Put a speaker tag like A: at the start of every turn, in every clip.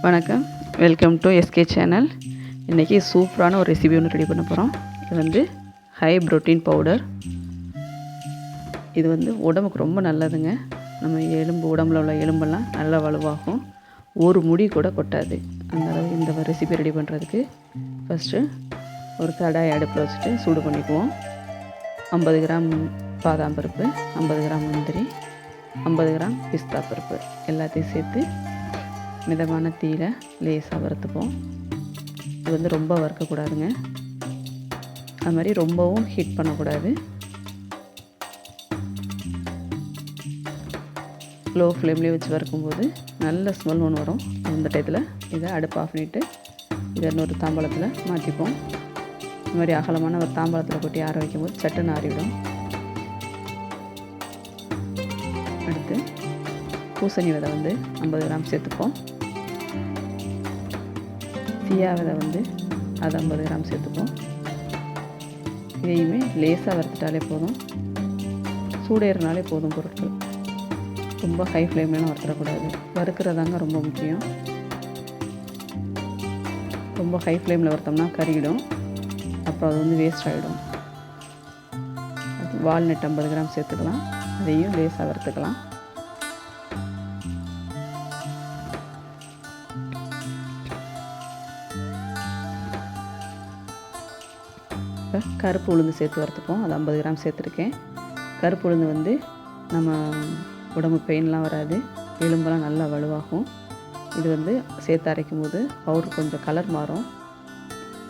A: வணக்கம், welcome to SK channel. இன்றைக்கி சூப்பரான ஒரு ரெசிபி ஒன்று ரெடி பண்ண போகிறோம். இது வந்து ஹை ப்ரோட்டீன் பவுடர். இது வந்து உடம்புக்கு ரொம்ப நல்லதுங்க. நம்ம உடம்புல உள்ள எலும்பெல்லாம் நல்லா வலுவாகும். ஒரு முடி கூட கொட்டாது. அந்த அளவு இந்த ரெசிபி ரெடி பண்ணுறதுக்கு ஃபஸ்ட்டு ஒரு கடாய் அடுப்பில் வச்சுட்டு சூடு பண்ணிக்குவோம். 50 கிராம் பாதாம் பருப்பு, 50 கிராம் முந்திரி, 50 கிராம் பிஸ்தா பருப்பு எல்லாத்தையும் சேர்த்து மிதமான தீயில லேசாக வறுத்துப்போம். இது வந்து ரொம்ப வறுக்கக்கூடாதுங்க. அது மாதிரி ரொம்பவும் ஹீட் பண்ணக்கூடாது. லோ ஃப்ளேம்லேயே வச்சு வறுக்கும்போது நல்ல ஸ்மெல் ஒன்று வரும். அந்த டயத்தில் இதை அடுப்பு ஆஃப் பண்ணிவிட்டு இதை இன்னொரு தாம்பாளத்தில் மாற்றிப்போம். இந்த மாதிரி அகலமான ஒரு தாம்பாளத்தில் கொட்டி ஆற வைக்கும்போது சட்டுன்னு ஆறிவிடும். அடுத்து பூசணி விதை வந்து 50 கிராம் சேர்த்துப்போம். சியா விதை வந்து அது 50 கிராம் சேர்த்துப்போம். இதையுமே லேசாக வறுத்துட்டாலே போதும். சூடேறினாலே போதும் பொருட்கள். ரொம்ப ஹை ஃப்ளேம்லாம் வறுத்துடக்கூடாது. வறுக்கிறதாங்க ரொம்ப முக்கியம். ரொம்ப ஹை ஃப்ளேமில் வறுத்தோம்னா கறிவிடும். அப்புறம் அது வந்து வேஸ்ட் ஆகிடும். வால்நட் 50 கிராம் சேர்த்துக்கலாம். அதையும் லேசாக வறுத்துக்கலாம். இப்போ கருப்பு உளுந்து சேர்த்து வறுத்துப்போம். அது 50 கிராம் சேர்த்துருக்கேன். கருப்பு உளுந்து வந்து நம்ம உடம்பு பெயின்லாம் வராது. எலும்பெல்லாம் நல்லா வலுவாகும். இது வந்து சேர்த்து அரைக்கும் போது பவுடர் கொஞ்சம் கலர் மாறும்.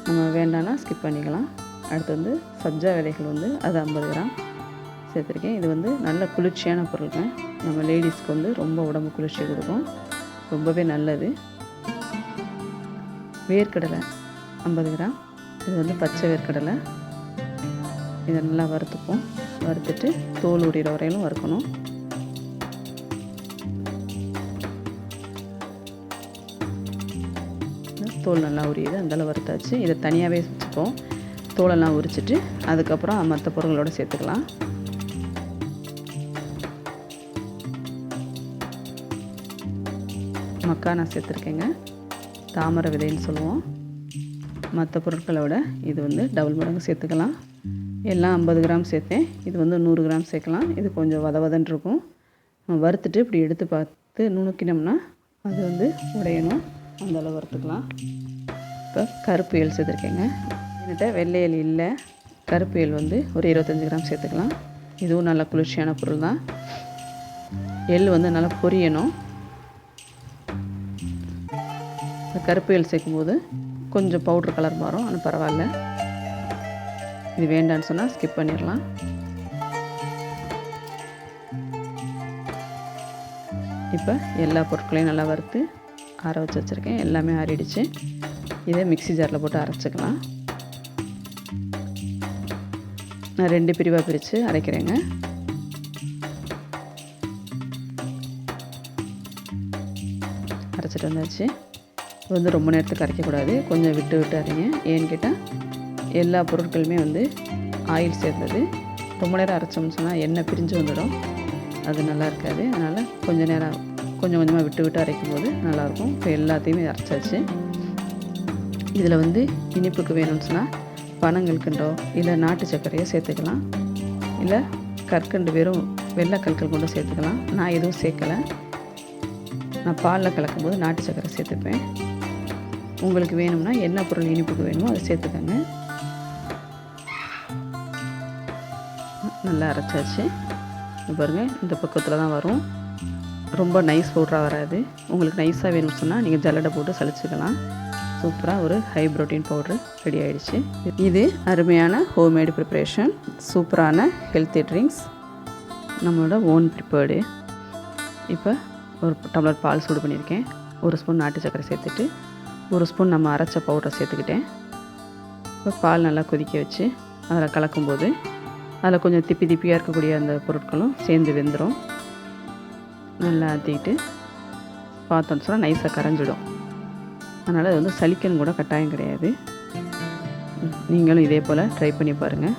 A: நம்ம வேண்டான்னா ஸ்கிப் பண்ணிக்கலாம். அடுத்து வந்து சப்ஜா விதைகள் வந்து அது 50 கிராம் சேர்த்துருக்கேன். இது வந்து நல்ல குளிர்ச்சியான பொருளுங்க. நம்ம லேடிஸ்க்கு வந்து ரொம்ப உடம்பு குளிர்ச்சி கொடுக்கும். ரொம்பவே நல்லது. வேர்க்கடலை 50 கிராம். இது வந்து பச்சை வேர்க்கடலை. இதை நல்லா வறுத்துப்போம். வறுத்துட்டு தோல் உரிகிற வரையிலும் வறுக்கணும். தோல் நல்லா உரியுது, அந்தளவு வறுத்தாச்சு. இதை தனியாகவே வச்சுப்போம். தோலெல்லாம் உரிச்சிட்டு அதுக்கப்புறம் மற்ற பொருட்களோடு சேர்த்துக்கலாம். மக்கானா சேர்த்துருக்கேங்க. தாமரை விதைன்னு சொல்லுவோம். மற்ற பொருட்களோட இது வந்து டபுள் மடங்கு சேர்த்துக்கலாம். எல்லாம் 50 கிராம் சேர்த்தேன். இது வந்து 100 கிராம் சேர்க்கலாம். இது கொஞ்சம் வதவதன்னு இருக்கும். வறுத்துட்டு இப்படி எடுத்து பார்த்து நுணுக்கினோம்னா அது வந்து உடையணும். அந்தளவு வறுத்துக்கலாம். இப்போ கருப்பு எள் சேர்த்துருக்கேங்க. என்கிட்ட வெள்ளை எள் இல்லை. கருப்பு எள் வந்து ஒரு 25 கிராம் சேர்த்துக்கலாம். இதுவும் நல்ல குளிர்ச்சியான பொருள் தான். எள் வந்து நல்லா பொரியணும். கருப்பு எள் சேர்க்கும்போது கொஞ்சம் பவுட்ரு கலர் மாறும். ஆனால் பரவாயில்ல. இது வேண்டான்னு சொன்னால் ஸ்கிப் பண்ணிடலாம். இப்போ எல்லா பொருட்களையும் நல்லா வறுத்து ஆற வச்சு வச்சுருக்கேன். எல்லாமே ஆறிடுச்சு. இதை மிக்ஸி ஜாரில் போட்டு அரைச்சிக்கலாம். நான் 2 பிரிவாக பிரித்து அரைக்கிறேங்க. அரைச்சிட்டு வந்தாச்சு. வந்து ரொம்ப நேரத்துக்கு அரைக்கக்கூடாது. கொஞ்சம் விட்டு விட்டு அரைங்க. ஏன்னு கேட்டால் எல்லா பொருட்களுமே வந்து ஆயில் சேர்ந்தது. ரொம்ப நேரம் அரைச்சோம்னு சொன்னால் எண்ணெய் பிரிஞ்சு வந்துடும். அது நல்லா இருக்காது. அதனால் கொஞ்சம் கொஞ்சமாக விட்டு விட்டு அரைக்கும் போது நல்லாயிருக்கும். இப்போ எல்லாத்தையுமே அரைச்சாச்சு. இதில் வந்து இனிப்புக்கு வேணும்னு சொன்னால் பனங்கற்கண்டோ இல்லை நாட்டு சர்க்கரையோ சேர்த்துக்கலாம். இல்லை கற்கண்டு வெறும் வெள்ளை கற்கள் கொண்டு சேர்த்துக்கலாம். நான் எதுவும் சேர்க்கலை. நான் பாலில் கலக்கும் போது நாட்டு சர்க்கரை சேர்த்துப்பேன். உங்களுக்கு வேணும்னா என்ன பொருள் இனிப்புக்கு வேணுமோ அதை சேர்த்துக்கோங்க. நல்லா அரைச்சாச்சு. பாருங்கள், இந்த பக்கத்தில் தான் வரும். ரொம்ப நைஸ் பவுடராக வராது. உங்களுக்கு நைஸாக வேணும்னு சொன்னால் நீங்கள் ஜல்லடை போட்டு சளிச்சிக்கலாம். சூப்பராக ஒரு ஹை ப்ரோட்டீன் பவுட்ரு ரெடி ஆகிடுச்சு. இது அருமையான ஹோம்மேடு ப்ரிப்ரேஷன். சூப்பரான ஹெல்த்தி ட்ரிங்க்ஸ், நம்மளோட ஓன் ப்ரிப்பேர்டு. இப்போ ஒரு டம்ளர் பால் சூடு பண்ணியிருக்கேன். 1 ஸ்பூன் நாட்டு சர்க்கரை சேர்த்துட்டு 1 ஸ்பூன் நம்ம அரைச்ச பவுடரை சேர்த்துக்கிட்டேன். இப்போ பால் நல்லா கொதிக்க வச்சு அதில் கலக்கும்போது அதில் கொஞ்சம் திப்பியாக இருக்கக்கூடிய அந்த பொருட்களும் சேர்ந்து வெந்துடும். நல்லா ஆற்றிக்கிட்டு பார்த்தோன்னு சொன்னால் நைஸாக கரைஞ்சிடும். அதனால் அது வந்து சலிக்கன்னு கூட கட்டாயம் கிடையாது. நீங்களும் இதே போல் ட்ரை பண்ணி பாருங்கள்.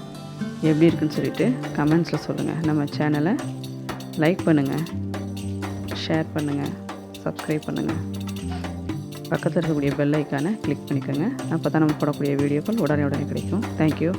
A: எப்படி இருக்குன்னு சொல்லிவிட்டு கமெண்ட்ஸில் சொல்லுங்கள். நம்ம சேனலை லைக் பண்ணுங்கள், ஷேர் பண்ணுங்கள், சப்ஸ்கிரைப் பண்ணுங்கள். பக்கத்தில் இருக்கக்கூடிய பெல் ஐக்கானை கிளிக் பண்ணிக்கோங்க. அப்போ தான் நம்ம போடக்கூடிய வீடியோக்கள் உடனே கிடைக்கும். தேங்க்யூ.